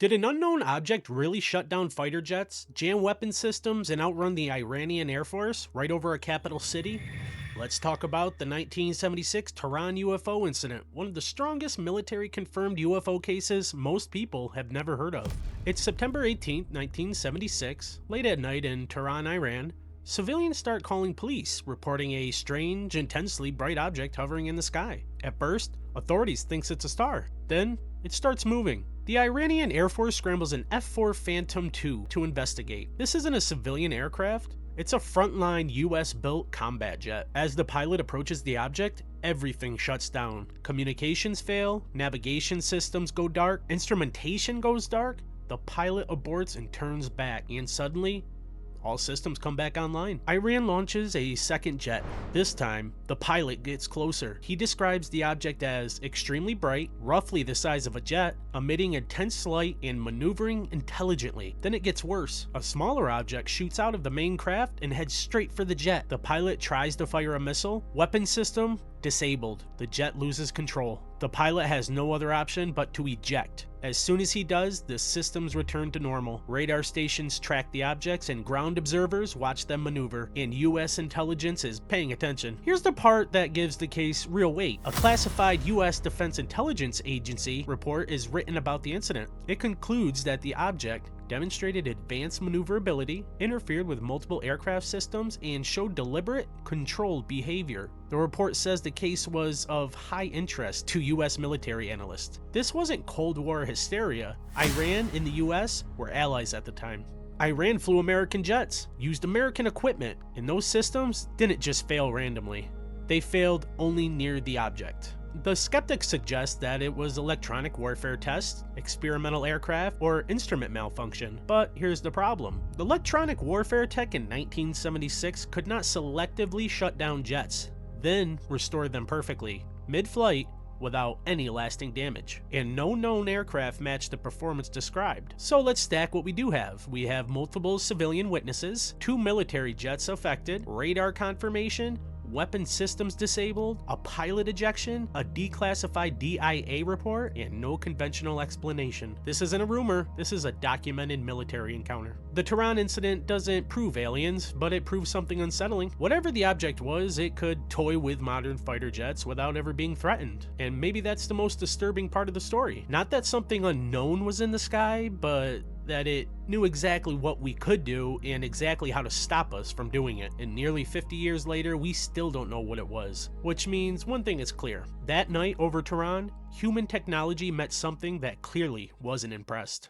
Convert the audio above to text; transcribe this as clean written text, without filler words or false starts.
Did an unknown object really shut down fighter jets, jam weapon systems, and outrun the Iranian Air Force right over a capital city? Let's talk about the 1976 Tehran UFO Incident, one of the strongest military confirmed UFO cases most people have never heard of. It's September 18, 1976, late at night in Tehran, Iran. Civilians start calling police, reporting a strange, intensely bright object hovering in the sky. At first, authorities think it's a star. Then, it starts moving. The Iranian Air Force scrambles an F-4 Phantom II to investigate. This isn't a civilian aircraft, it's a frontline US-built combat jet. As the pilot approaches the object, everything shuts down. Communications fail, navigation systems go dark, instrumentation goes dark, the pilot aborts and turns back, and suddenly, all systems come back online. Iran launches a second jet. This time, the pilot gets closer. He describes the object as extremely bright, roughly the size of a jet, emitting intense light and maneuvering intelligently. Then it gets worse. A smaller object shoots out of the main craft and heads straight for the jet. The pilot tries to fire a missile. Weapon system disabled. The jet loses control. The pilot has no other option but to eject. As soon as he does, the systems return to normal. Radar stations track the objects and ground observers watch them maneuver, and US intelligence is paying attention. Here's the part that gives the case real weight. A classified US Defense Intelligence Agency report is written about the incident. It concludes that the object demonstrated advanced maneuverability, interfered with multiple aircraft systems, and showed deliberate, controlled behavior. The report says the case was of high interest to US military analysts. This wasn't Cold War hysteria. Iran and the US were allies at the time. Iran flew American jets, used American equipment, and those systems didn't just fail randomly. They failed only near the object. The skeptics suggest that it was electronic warfare tests, experimental aircraft, or instrument malfunction. But here's the problem. The electronic warfare tech in 1976 could not selectively shut down jets, then restore them perfectly, mid-flight, without any lasting damage. And no known aircraft matched the performance described. So let's stack what we do have. We have multiple civilian witnesses, 2 military jets affected, radar confirmation, weapon systems disabled, a pilot ejection, a declassified DIA report, and no conventional explanation. This isn't a rumor, this is a documented military encounter. The Tehran incident doesn't prove aliens, but it proves something unsettling. Whatever the object was, it could toy with modern fighter jets without ever being threatened. And maybe that's the most disturbing part of the story. Not that something unknown was in the sky, but that it knew exactly what we could do and exactly how to stop us from doing it. And nearly 50 years later, we still don't know what it was. Which means one thing is clear. That night over Tehran, human technology met something that clearly wasn't impressed.